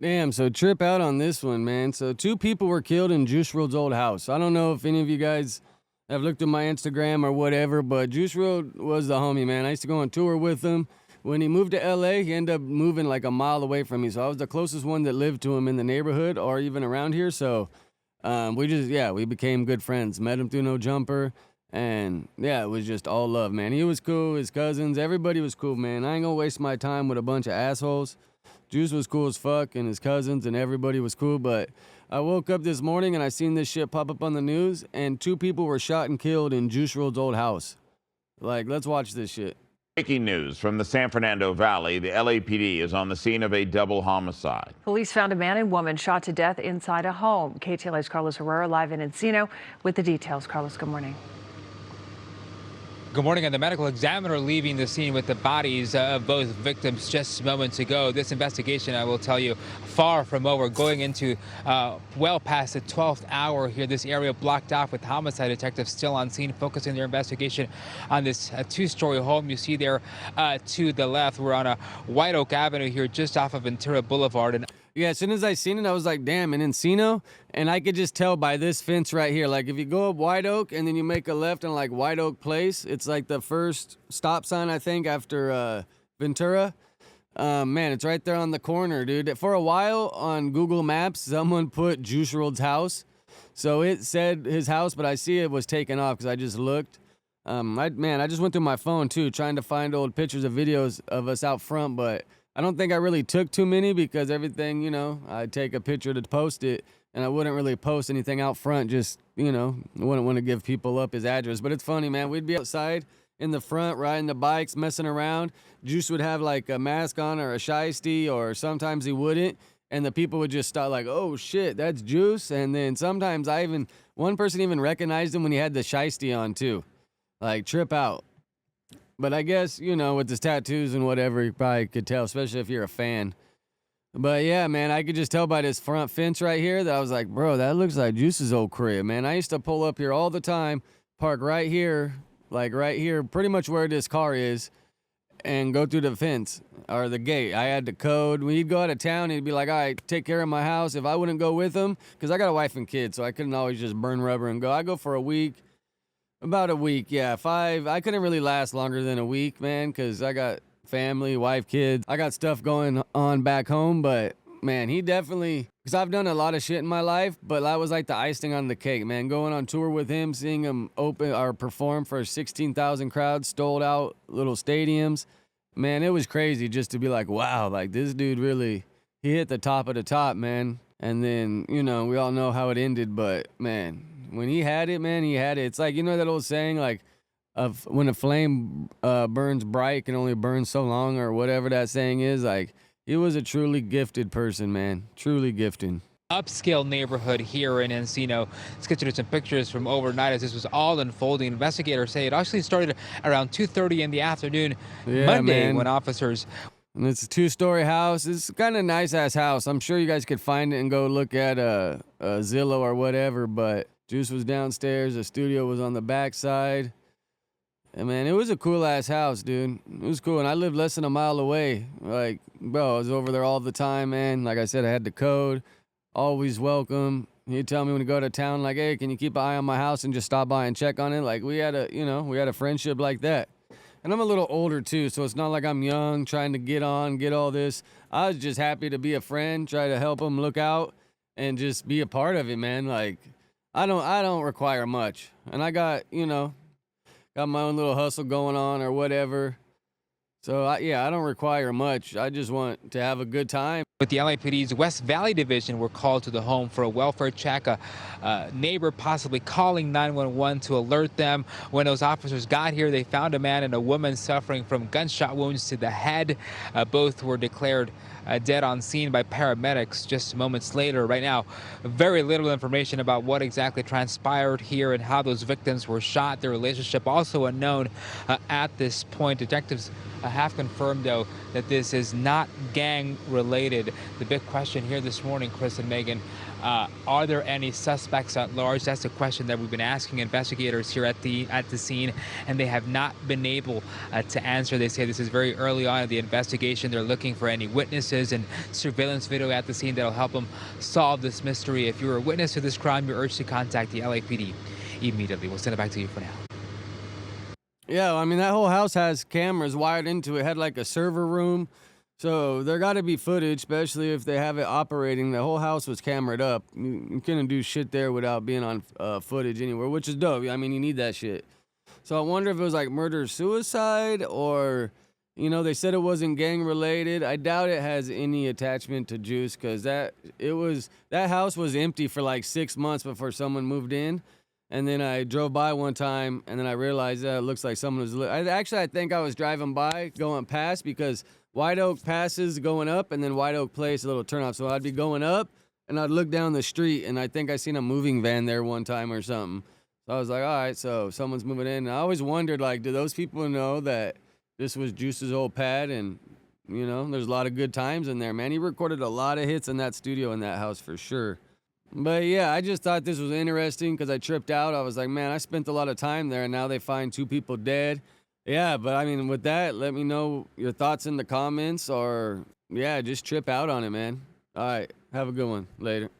Damn, so trip out on this one, man. So two people were killed in Juice Wrlds' old house. I don't know if any of you guys have looked at my Instagram or whatever, but Juice Wrlds was the homie, man. I used to go on tour with him. When he moved to LA, he ended up moving like a mile away from me. So I was the closest one that lived to him in the neighborhood or even around here. So we became good friends. Met him through No Jumper. And yeah, it was just all love, man. He was cool, his cousins, everybody was cool, man. I ain't gonna waste my time with a bunch of assholes. Juice was cool as fuck, and his cousins and everybody was cool, but I woke up this morning and I seen this shit pop up on the news, and two people were shot and killed in Juice Wrlds' old house. Like, let's watch this shit. Breaking news from the San Fernando Valley. The LAPD is on the scene of a double homicide. Police found a man and woman shot to death inside a home. KTLA's Carlos Herrera live in Encino with the details. Carlos, good morning. Good morning. And the medical examiner leaving the scene with the bodies of both victims just moments ago. This investigation, I will tell you, far from over, going into well past the 12th hour here. This area blocked off with homicide detectives still on scene, focusing their investigation on this two-story home you see there to the left. We're on a White Oak Avenue here just off of Ventura Boulevard. And yeah, as soon as I seen it, I was like, damn, in Encino. And I could just tell by this fence right here. Like, if you go up White Oak and then you make a left on, like, White Oak Place, it's like the first stop sign, I think, after Ventura. Man, it's right there on the corner, dude. For a while on Google Maps, someone put Juice Wrlds' house. So it said his house, but I see it was taken off because I just looked. I just went through my phone, too, trying to find old pictures of videos of us out front, but I don't think I really took too many because everything, I'd take a picture to post it, and I wouldn't really post anything out front, just, I wouldn't want to give people up his address. But it's funny, man. We'd be outside in the front riding the bikes, messing around. Juice would have like a mask on or a shiesty, or sometimes he wouldn't, and the people would just start like, oh, shit, that's Juice. And then sometimes one person even recognized him when he had the shiesty on, too. Like, trip out. But I guess, with his tattoos and whatever, you probably could tell, especially if you're a fan. But yeah, man, I could just tell by this front fence right here that I was like, bro, that looks like Juice's old crib, man. I used to pull up here all the time, park right here, like right here, pretty much where this car is, and go through the fence or the gate. I had the code. When he'd go out of town, he'd be like, all right, take care of my house. If I wouldn't go with him, because I got a wife and kids, so I couldn't always just burn rubber and go. I go for a week. About a week, yeah. I couldn't really last longer than a week, man, because I got family, wife, kids. I got stuff going on back home, but, man, he definitely, because I've done a lot of shit in my life, but that was like the icing on the cake, man. Going on tour with him, seeing him open or perform for 16,000 crowds, sold out little stadiums. Man, it was crazy just to be like, wow, like this dude really, he hit the top of the top, man. And then, we all know how it ended, but, man, when he had it, man, he had it. It's like, that old saying, like, of when a flame burns bright, it can only burn so long, or whatever that saying is. Like, he was a truly gifted person, man. Truly gifted. upscale neighborhood here in Encino. Let's get you to some pictures from overnight as this was all unfolding. Investigators say it actually started around 2:30 in the afternoon Monday, man, when officers... And it's a two-story house. It's kind of a nice-ass house. I'm sure you guys could find it and go look at a Zillow or whatever, but Juice was downstairs. The studio was on the backside. And, man, it was a cool-ass house, dude. It was cool, and I lived less than a mile away. Like, bro, I was over there all the time, man. Like I said, I had the code. Always welcome. He'd tell me when to go to town, like, hey, can you keep an eye on my house and just stop by and check on it? Like, we had a friendship like that. And I'm a little older, too, so it's not like I'm young, trying to get all this. I was just happy to be a friend, try to help him look out, and just be a part of it, man. Like, I don't require much. And I got my own little hustle going on or whatever. So, I don't require much. I just want to have a good time. With the LAPD's West Valley Division were called to the home for a welfare check. A neighbor possibly calling 911 to alert them. When those officers got here, they found a man and a woman suffering from gunshot wounds to the head. Both were declared dead on scene by paramedics just moments later. Right now, very little information about what exactly transpired here and how those victims were shot. Their relationship also unknown at this point. Detectives have confirmed, though, that this is not gang related. And the big question here this morning, Chris and Megan, are there any suspects at large? That's the question that we've been asking investigators here at the scene, and they have not been able to answer. They say this is very early on in the investigation. They're looking for any witnesses and surveillance video at the scene that'll help them solve this mystery. If you're a witness to this crime, you're urged to contact the LAPD immediately. We'll send it back to you for now. Yeah, I mean, that whole house has cameras wired into it. It had like a server room. So there got to be footage, especially if they have it operating. The whole house was cameraed up. You couldn't do shit there without being on footage anywhere, which is dope. I mean, you need that shit. So I wonder if it was like murder-suicide or, you know, they said it wasn't gang-related. I doubt it has any attachment to Juice because that house was empty for like 6 months before someone moved in. And then I drove by one time, and then I realized that it looks like someone was... I think I was driving by, going past, because White Oak passes going up, and then White Oak Place, a little turnoff. So I'd be going up, and I'd look down the street, and I think I seen a moving van there one time or something. So I was like, all right, so someone's moving in. And I always wondered, like, do those people know that this was Juice's old pad? And, you know, there's a lot of good times in there, man. He recorded a lot of hits in that studio in that house for sure. But yeah, I just thought this was interesting because I tripped out. I was like, man, I spent a lot of time there, and now they find 2 people dead. Yeah, but I mean, with that, let me know your thoughts in the comments, or yeah, just trip out on it, man. All right, have a good one. Later.